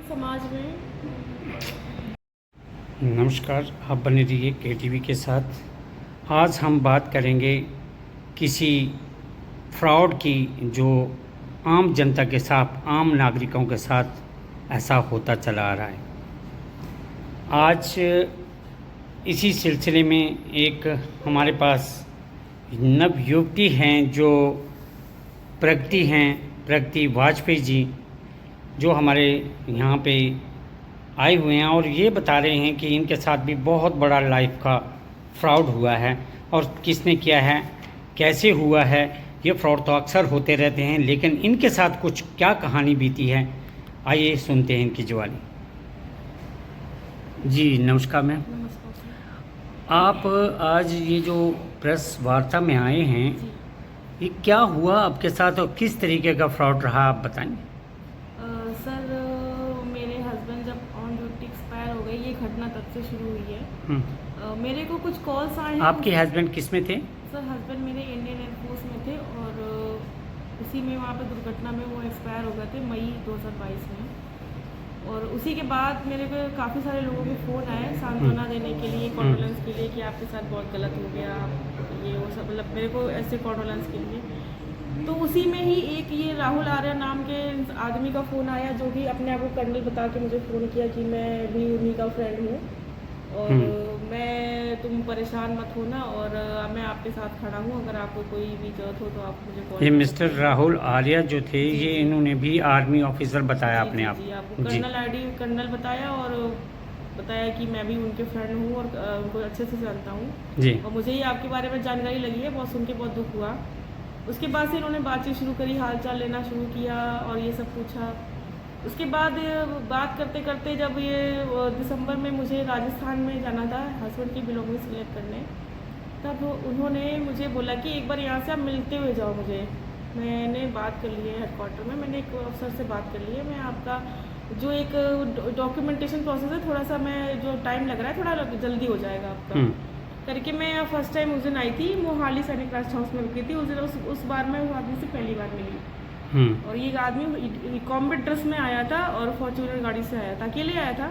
समाज में। नमस्कार, आप बने रहिए KTV के साथ। आज हम बात करेंगे किसी फ्रॉड की जो आम जनता के साथ, आम नागरिकों के साथ ऐसा होता चला आ रहा है। आज इसी सिलसिले में एक हमारे पास नवयुवती हैं जो प्रगति वाजपेयी जी, जो हमारे यहाँ पे आए हुए हैं और ये बता रहे हैं कि इनके साथ भी बहुत बड़ा लाइफ का फ्रॉड हुआ है और किसने किया है, कैसे हुआ है। ये फ्रॉड तो अक्सर होते रहते हैं, लेकिन इनके साथ कुछ क्या कहानी बीती है, आइए सुनते हैं इनकी जुबानी। जी नमस्कार मैम। नमस्कार सर। आप आज ये जो प्रेस वार्ता में आए हैं, जी ये क्या हुआ आपके साथ और किस तरीके का फ्रॉड रहा, आप बताएंगे। सर, मेरे हस्बैंड जब ऑन ड्यूटी एक्सपायर हो गए, ये घटना तब से शुरू हुई है। मेरे को कुछ कॉल्स आए हैं। आपके हस्बैंड किस में थे? सर, हस्बैंड मेरे इंडियन एयरफोर्स में थे और उसी में वहाँ पे दुर्घटना में वो एक्सपायर हो गए थे मई 2022 में। और उसी के बाद मेरे को काफ़ी सारे लोगों के फ़ोन आए सांत्वना देने के लिए, कॉन्डोलेंस के लिए कि आपके साथ बहुत गलत हो गया, ये वो सब, मतलब मेरे को ऐसे कॉन्डोलेंस के लिए। तो उसी में ही एक ये राहुल आर्या नाम के आदमी का फ़ोन आया, जो कि अपने आप को कर्नल बता के मुझे फ़ोन किया कि मैं भी उन्हीं का फ्रेंड हूँ और तुम परेशान मत होना और मैं आपके साथ खड़ा हूँ, अगर आपको कोई भी जरूरत हो तो आप मुझे कॉल। ये मिस्टर राहुल आर्या जो थे, ये इन्होंने भी आर्मी ऑफिसर बताया अपने आप। जी, आपको कर्नल बताया और बताया कि मैं भी उनके फ्रेंड हूँ और उनको अच्छे से जानता हूँ जी। और मुझे ही आपके बारे में जानकारी लगी है, बहुत सुन के बहुत दुख हुआ। उसके बाद से इन्होंने बातचीत शुरू करी, हाल चाल लेना शुरू किया और ये सब पूछा। उसके बाद बात करते करते जब ये दिसंबर में मुझे राजस्थान में जाना था हस्बैंड की बिलोंगिंग सिलेक्ट करने, तब उन्होंने मुझे बोला कि एक बार यहाँ से आप मिलते हुए जाओ मुझे। मैंने बात कर ली है हेडक्वार्टर में, मैंने एक अफसर से बात कर ली है, मैं आपका जो एक डॉक्यूमेंटेशन प्रोसेस है, थोड़ा सा मैं जो टाइम लग रहा है थोड़ा जल्दी हो जाएगा आपका करके। मैं फर्स्ट टाइम उस दिन आई थी, मोहाली सैनिक राष्ट्र हाउस में रुकी थी उस दिन। उस बार मैं उस आदमी से पहली बार मिली और ये आदमी कॉम्बैट ड्रेस में आया था और फॉर्च्यूनर गाड़ी से आया था, अकेले आया था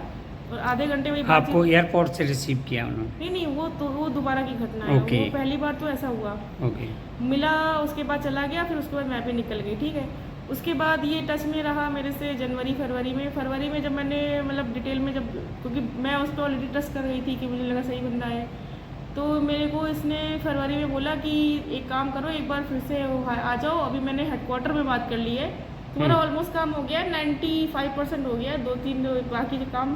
और आधे घंटे में आपको एयरपोर्ट से रिसीव किया उन्होंने? नहीं, वो दोबारा की घटना है। वो पहली बार तो ऐसा हुआ, मिला, उसके बाद चला गया, फिर उसके बाद मैं भी निकल गई, ठीक है। उसके बाद ये टच में रहा मेरे से फरवरी में जब मैंने मतलब डिटेल में जब, क्योंकि मैं उस पर ऑलरेडी ट्रस्ट कर रही थी कि मुझे लगा सही बंदा है, तो मेरे को इसने फरवरी में बोला कि एक काम करो, एक बार फिर से आ जाओ, अभी मैंने हेडक्वार्टर में बात कर ली है, तुम्हारा ऑलमोस्ट काम हो गया है, 95% हो गया है, 2-3 बाकी के काम,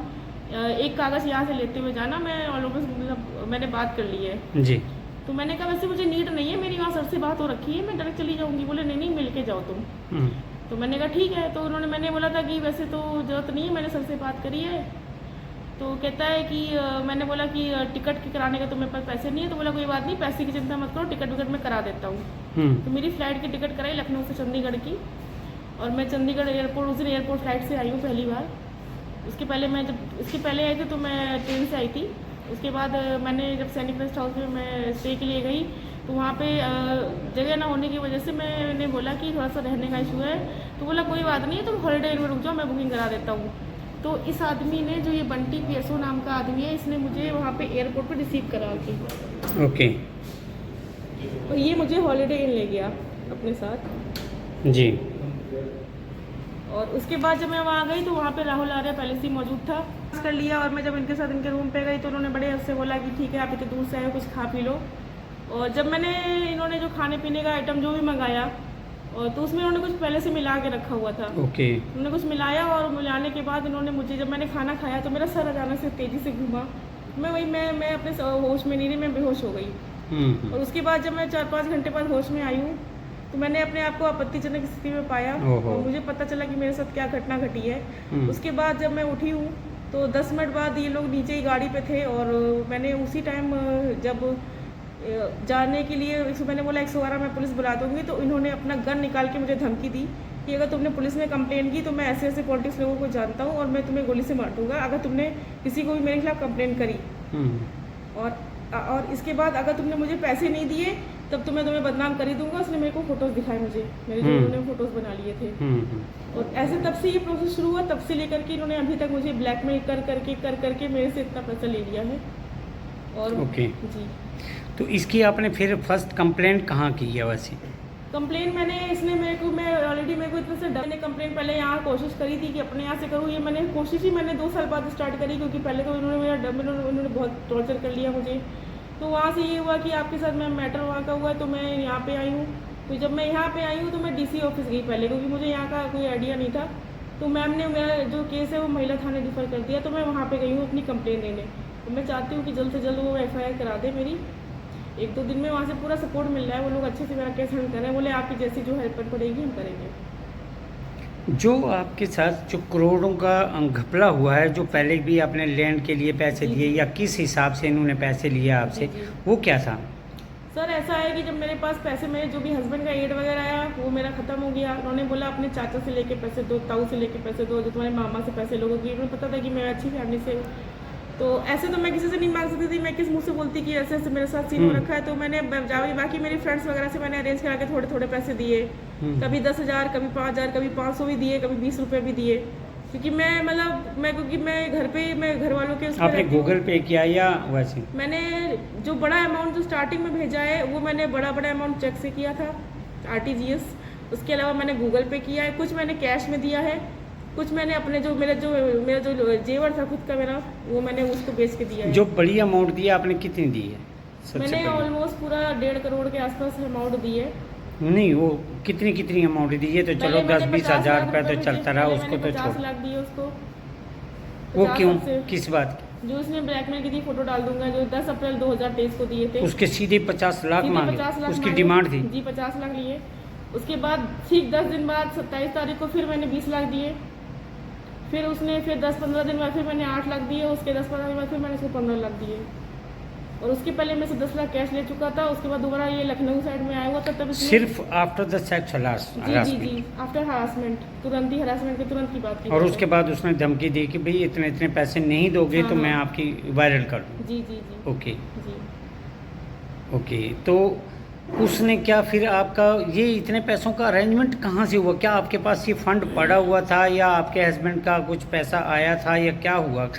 एक कागज़ यहाँ से लेते हुए जाना, मैं ऑलमोस्ट मतलब मैंने बात कर ली है जी। तो मैंने कहा वैसे मुझे नीड नहीं है, मेरी वहाँ सर से बात हो रखी है, मैं डायरेक्ट चली जाऊँगी। बोले नहीं मिल के जाओ तुम। तो मैंने कहा ठीक है। तो मैंने बोला था कि वैसे तो ज़रूरत नहीं है, मैंने सर से बात करी है। तो कहता है कि मैंने बोला कि टिकट के कराने का तो मेरे पास पैसे नहीं है। तो बोला कोई बात नहीं, पैसे की चिंता मत करो, टिकट मैं करा देता हूँ। तो मेरी फ़्लाइट की टिकट कराई लखनऊ से चंडीगढ़ की, और मैं चंडीगढ़ एयरपोर्ट उस दिन एयरपोर्ट फ्लाइट से आई हूँ पहली बार। इसके पहले आई थी तो मैं ट्रेन से आई थी। उसके बाद मैंने जब सैनिक रेस्ट हाउस में मैं स्टे के लिए गई, तो वहाँ पे जगह ना होने की वजह से मैंने बोला कि थोड़ा सा रहने का इशू है। तो बोला कोई बात नहीं है, तुम हॉलीडे इन में रुक जाओ, मैं बुकिंग करा देता हूँ। तो इस आदमी ने, जो ये बंटी PSO नाम का आदमी है, इसने मुझे वहाँ पे एयरपोर्ट पे रिसीव करा के ओके। और ये मुझे हॉलीडे इन ले गया अपने साथ जी। और उसके बाद जब मैं वहाँ गई तो वहाँ पे राहुल आर्या पहले से ही मौजूद था, कर लिया। और मैं जब इनके साथ इनके रूम पे गई तो उन्होंने बड़े उससे बोला कि ठीक है आप इतने दूर से आए हो, कुछ खा पी लो। और जब इन्होंने जो खाने पीने का आइटम जो भी मंगाया, और तो उसमें इन्होंने कुछ पहले से मिला के रखा हुआ था। उन्होंने कुछ मिलाया और मिलाने के बाद इन्होंने मुझे, जब मैंने खाना खाया तो मेरा सर अचानक से तेज़ी से घूमा। मैं अपने होश में नहीं रही, मैं बेहोश हो गई। और उसके बाद जब मैं 4-5 घंटे बाद होश में आई हूँ तो मैंने अपने आप को आपत्तिजनक स्थिति में पाया और मुझे पता चला कि मेरे साथ क्या घटना घटी है। उसके बाद जब मैं उठी हूँ तो 10 मिनट बाद ये लोग नीचे ही गाड़ी पे थे और मैंने उसी टाइम जब जाने के लिए मैंने बोला 112 मैं पुलिस बुला दूँगी, तो इन्होंने अपना गन निकाल के मुझे धमकी दी कि अगर तुमने पुलिस में कंप्लेन की तो मैं ऐसे ऐसे पॉलिटिक्स लोगों को जानता हूँ और मैं तुम्हें गोली से मार दूँगा अगर तुमने किसी को भी मेरे खिलाफ कंप्लेन करी। और इसके बाद अगर तुमने मुझे पैसे नहीं दिए तब तो मैं तुम्हें बदनाम कर ही दूंगा। उसने मेरे को फोटोज़ दिखाए मुझे, मेरे जो उन्होंने फोटोज़ बना लिए थे। और ऐसे तब से ये प्रोसेस शुरू हुआ, तब से लेकर के इन्होंने अभी तक मुझे ब्लैकमेल कर करके मेरे से इतना पैसा ले लिया है। और ओके जी, तो इसकी आपने फिर फर्स्ट कंप्लेंट कहाँ की है वैसे? कंप्लेन मैंने, इसने मेरे को, मैं ऑलरेडी मेरे को इतना से डर, मैंने कंप्लेन पहले यहाँ कोशिश करी थी कि अपने यहाँ से करूँ। ये मैंने कोशिश ही मैंने 2 साल बाद स्टार्ट करी, क्योंकि पहले तो उन्होंने बहुत टॉर्चर कर लिया मुझे। तो वहाँ से ये हुआ कि आपके साथ मैं मैटर वहाँ का हुआ, तो मैं यहाँ पे आई हूँ। तो जब मैं यहाँ पे आई हूँ तो मैं डीसी ऑफिस गई पहले, क्योंकि मुझे यहाँ का कोई आइडिया नहीं था। तो मैम ने मेरा जो केस है वो महिला थाने रिफ़र कर दिया, तो मैं वहाँ पे गई हूँ अपनी कंप्लेन देने। तो मैं चाहती हूँ कि जल्द से जल्द वो FIR करा दे मेरी। 1-2 दिन में वहाँ से पूरा सपोर्ट मिल रहा है, वो लोग अच्छे से मेरा केस हैंडल कर रहे हैं। बोले आपकी जैसी जो हेल्प पड़ेगी हम करेंगे। जो आपके साथ जो करोड़ों का घपला हुआ है, जो पहले भी आपने लैंड के लिए पैसे दिए या किस हिसाब से इन्होंने पैसे लिए आपसे, वो क्या था? सर ऐसा है कि जब मेरे पास पैसे, मेरे जो भी हस्बैंड का एड वगैरह आया वो मेरा ख़त्म हो गया। उन्होंने बोला अपने चाचा से लेके पैसे दो, ताऊ से लेके पैसे दो, जो तुम्हारे मामा से पैसे लोगों की, उन्हें पता था कि मैं अच्छी फैमिली से हूँ। तो ऐसे तो मैं किसी से नहीं मांग सकती थी, मैं किस मुँह से बोलती कि ऐसे ऐसे मेरे साथ सीन हो रखा है। तो मैंने बाकी मेरी फ्रेंड्स वगैरह से मैंने अरेंज करा के थोड़े थोड़े पैसे दिए, कभी 10,000, कभी 5,000, कभी 500 भी दिए, कभी 20 रुपये भी दिए। क्योंकि क्योंकि मैं घर पे, मैं घर वालों के आपने गूगल पे किया या वैसे? मैंने जो बड़ा अमाउंट जो स्टार्टिंग में भेजा है वो मैंने बड़ा अमाउंट चेक से किया था, RTGS। उसके अलावा मैंने गूगल पे किया है, कुछ मैंने कैश में दिया है, कुछ मैंने अपने जो मेरा जो जेवर था खुद का मेरा, वो मैंने उसको बेच के दिया है। जो बड़ी अमाउंट दी आपने कितनी दी है? मैंने ऑलमोस्ट पूरा 1.5 करोड़ के आसपास अमाउंट दी है। नहीं, वो कितनी अमाउंट दी है? तो चलो 10-20 हज़ार रुपये तो चलता रहा, उसको तो 50 लाख दिए उसको। वो क्यों, किस बात की? जो उसने ब्लैकमेल की थी, फोटो डाल दूंगा, जो 10 अप्रैल 2023 को दिए थे। उसके सीधे 50 लाख मांगे? 50 लाख उसकी डिमांड थी? जी 50 लाख लिए। उसके बाद ठीक 10 दिन बाद 27 तारीख को फिर मैंने 20 लाख दिए। फिर उसने 10-15 दिन बाद फिर मैंने 8 लाख दिए। उसके 10-15 दिन बाद फिर मैंने उसको 15 लाख दिए। और उसके पहले मैं से 10 लाख कैश ले चुका था। उसके बाद दोबारा ये लखनऊ साइड में आया हुआ था, तब सिर्फ आफ्टर द सेक्स हरासमेंट? जी आफ्टर हरासमेंट, तुरंत ही हरासमेंट के तुरंत की बात की। और उसके बाद उसने धमकी दी कि भाई इतने पैसे नहीं दोगे तो मैं आपकी वायरल कर दूँ? जी। ओके जी ओके। तो उसने क्या फिर आपका ये इतने पैसों का अरेंजमेंट कहाँ से हुआ? क्या आपके पास ये फंड पड़ा हुआ था या आपके हस्बैंड का कुछ पैसा आया था या क्या हुआ?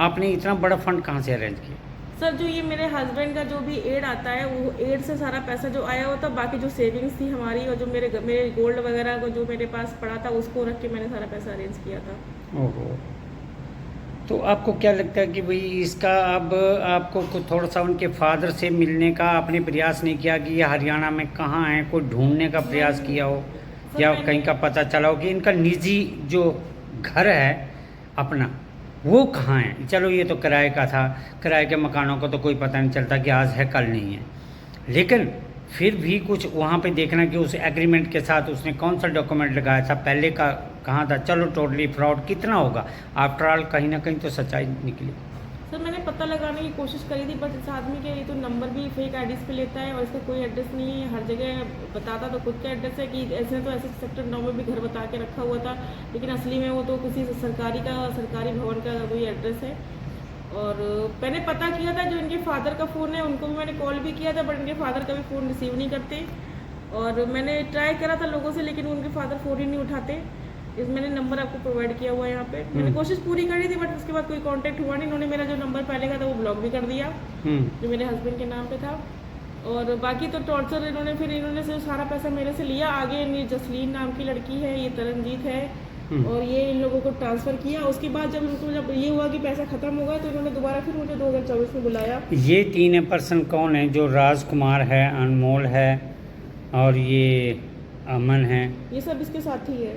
आपने इतना बड़ा फंड कहाँ से अरेंज किया? सर, जो ये मेरे हस्बैंड का जो भी एड आता है, वो एड से सारा पैसा जो आया हुआ था, बाकी जो सेविंग्स थी हमारी और जो मेरे गोल्ड वगैरह को जो मेरे पास पड़ा था, उसको रख के मैंने सारा पैसा अरेंज किया था। ओहो। तो आपको क्या लगता है कि भाई इसका अब आपको कुछ थोड़ा सा उनके फादर से मिलने का आपने प्रयास नहीं किया कि ये हरियाणा में कहाँ हैं, कोई ढूंढने का प्रयास किया हो या कहीं का पता चला हो कि इनका निजी जो घर है अपना वो कहाँ है? चलो ये तो किराए का था, किराए के मकानों को तो कोई पता नहीं चलता कि आज है कल नहीं है, लेकिन फिर भी कुछ वहाँ पे देखना कि उस एग्रीमेंट के साथ उसने कौन सा डॉक्यूमेंट लगाया था, पहले का कहाँ था। चलो टोटली फ्रॉड कितना होगा, आफ्टर ऑल कहीं ना कहीं तो सच्चाई निकली। सर, मैंने पता लगाने की कोशिश करी थी, बट इस आदमी के ये तो नंबर भी फेक आईडीज़ पे लेता है और इसका कोई एड्रेस नहीं है। हर जगह बताता तो खुद का एड्रेस है कि ऐसे तो ऐसे सेक्टर 9 में भी घर बता के रखा हुआ था, लेकिन असली में वो तो किसी सरकारी भवन का कोई एड्रेस है। और मैंने पता किया था, जो इनके फादर का फ़ोन है उनको भी मैंने कॉल भी किया था, बट इनके फादर का भी फ़ोन रिसीव नहीं करते। और मैंने ट्राई करा था लोगों से, लेकिन उनके फादर फ़ोन ही नहीं उठाते। मैंने नंबर आपको प्रोवाइड किया हुआ है यहाँ पे। मैंने कोशिश पूरी करी थी, बट उसके बाद कोई कांटेक्ट हुआ नहीं। इन्होंने मेरा जो नंबर पहले का था वो ब्लॉक भी कर दिया, जो मेरे हस्बैंड के नाम पे था। और बाकी तो टॉर्चर इन्होंने से सारा पैसा मेरे से लिया। आगे ये जसलीन नाम की लड़की है, ये तरनजीत है, और ये इन लोगों को ट्रांसफ़र किया। उसके बाद जब ये हुआ कि पैसा ख़त्म हो गया, तो इन्होंने दोबारा फिर मुझे 2024 में बुलाया। ये 3 पर्सन कौन है? जो राजकुमार है, अनमोल है और ये अमन है, ये सब इसके साथ ही है।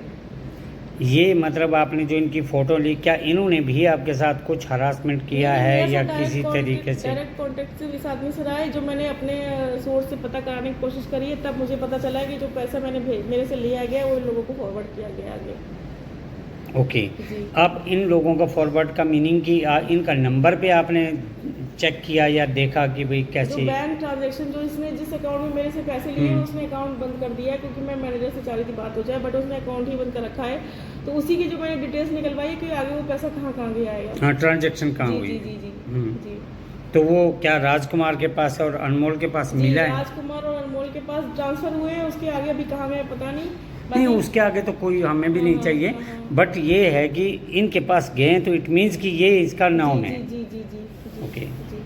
ये मतलब आपने जो इनकी फ़ोटो ली, क्या इन्होंने भी आपके साथ कुछ हरासमेंट किया है या किसी तरीके से? डायरेक्ट कॉन्टेक्ट से इस आदमी से रहा है। जो मैंने अपने सोर्स से पता कराने की कोशिश करी है, तब मुझे पता चला कि जो पैसा मेरे से लिया गया वो इन लोगों को फॉरवर्ड किया गया आगे। ओके। अब इन लोगों का फॉरवर्ड का मीनिंग कि इनका नंबर पे आपने चेक किया या देखा कि भाई कैसे? बैंक ट्रांजैक्शन जो इसने जिस अकाउंट में मेरे से पैसे लिए उसने अकाउंट बंद कर दिया है, क्योंकि मैं मैनेजर से चाह रही थी बात हो जाए, बट उसने अकाउंट ही बंद कर रखा है। तो उसी की जो मैंने डिटेल्स निकलवाई कि आगे वो पैसा कहाँ गया है। हाँ, ट्रांजैक्शन कहाँ हुई? जी। तो वो क्या राजकुमार के पास और अनमोल के पास जी, मिला है? राजकुमार और अनमोल के पास ट्रांसफर हुए हैं, उसके आगे अभी कहाँ गए पता नहीं। नहीं, बाकी- उसके आगे तो कोई हमें भी नहीं हाँ, चाहिए, हाँ, हाँ। बट ये है कि इनके पास गए हैं तो इट मीन्स कि ये इसका नाउन जी है। जी जी जी जी ओके। जी।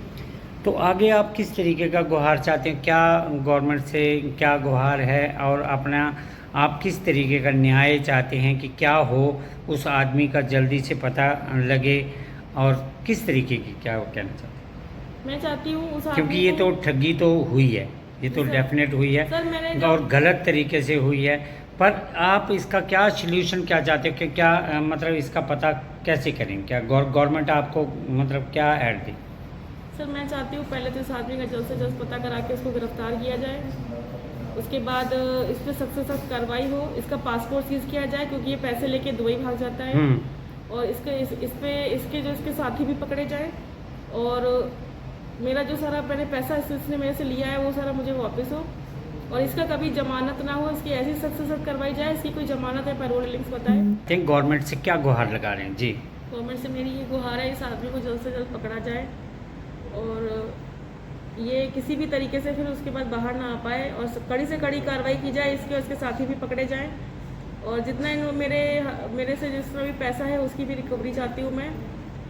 तो आगे आप किस तरीके का गुहार चाहते हैं? क्या गवर्नमेंट से क्या गुहार है, और अपना आप किस तरीके का न्याय चाहते हैं कि क्या हो, उस आदमी का जल्दी से पता लगे, और किस तरीके की क्या वो कहना चाहते हैं? मैं चाहती हूँ उस क्योंकि आदमी ये को- तो ठगी तो हुई है, ये तो सर- डेफिनेट हुई है, सर, मैंने और गलत तरीके से हुई है। पर आप इसका क्या सल्यूशन क्या चाहते हो कि क्या मतलब इसका पता कैसे करें? क्या गवर्नमेंट आपको मतलब क्या ऐड दे? सर, मैं चाहती हूँ पहले तो इस आदमी का जल्द से जल्द पता करा के उसको गिरफ्तार किया जाए, उसके बाद इस पर सख्त से सख्त कार्रवाई हो, इसका पासपोर्ट सीज किया जाए क्योंकि ये पैसे लेके दुबई भाग जाता है, और इसके जो इसके साथी भी पकड़े जाए, और मेरा जो सारा मैंने पैसा इसने मेरे से लिया है वो सारा मुझे वापस हो, और इसका कभी जमानत ना हो, इसकी ऐसी सख्त से सख्त करवाई जाए, इसकी कोई जमानत है पैरोल लिंक्स बताए। थिंक गवर्नमेंट से क्या गुहार लगा रहे हैं? जी, गवर्नमेंट से मेरी ये गुहार है, इस आदमी को जल्द से जल्द पकड़ा जाए, और ये किसी भी तरीके से फिर उसके बाद बाहर ना आ पाए, और कड़ी से कड़ी कार्रवाई की जाए, इसके और इसके साथी भी पकड़े जाएं, और जितना मेरे से जितना भी पैसा है उसकी भी रिकवरी चाहती हूँ मैं,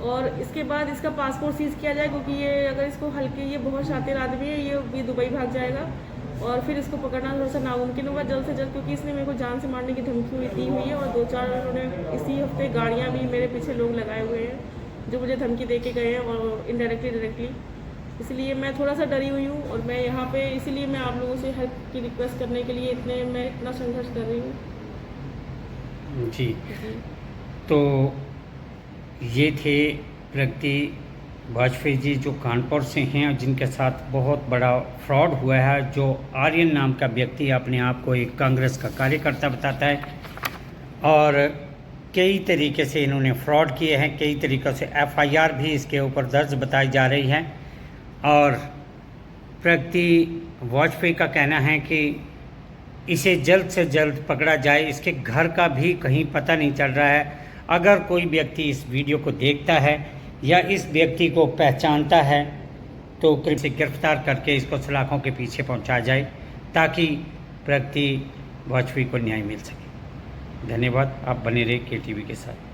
और इसके बाद इसका पासपोर्ट सीज किया जाए क्योंकि ये अगर इसको ये बहुत शातिर आदमी है, ये भी दुबई भाग जाएगा, और फिर इसको पकड़ना थोड़ा सा नामुमकिन होगा जल्द से जल्द, क्योंकि इसने मेरे को जान से मारने की धमकी दी हुई है, और 2-4 उन्होंने इसी हफ्ते गाड़ियाँ भी मेरे पीछे लोग लगाए हुए हैं जो मुझे धमकी दे के गए हैं, और इनडायरेक्टली डायरेक्टली, इसलिए मैं थोड़ा सा डरी हुई हूँ, और मैं यहाँ पे इसीलिए मैं आप लोगों से हेल्प की रिक्वेस्ट करने के लिए मैं इतना संघर्ष कर रही हूँ। जी। जी। तो ये थे प्रगति वाजपेयी जी, जो कानपुर से हैं और जिनके साथ बहुत बड़ा फ्रॉड हुआ है। जो आर्यन नाम का व्यक्ति अपने आप को एक कांग्रेस का कार्यकर्ता बताता है, और कई तरीके से इन्होंने फ्रॉड किए हैं, कई तरीक़ों से एफआईआर भी इसके ऊपर दर्ज बताई जा रही है, और प्रगति वाजपेयी का कहना है कि इसे जल्द से जल्द पकड़ा जाए, इसके घर का भी कहीं पता नहीं चल रहा है। अगर कोई व्यक्ति इस वीडियो को देखता है या इस व्यक्ति को पहचानता है तो कृपया से गिरफ्तार करके इसको सलाखों के पीछे पहुंचा जाए, ताकि प्रगति वाजपेयी को न्याय मिल सके। धन्यवाद, आप बने रहे KTV के साथ।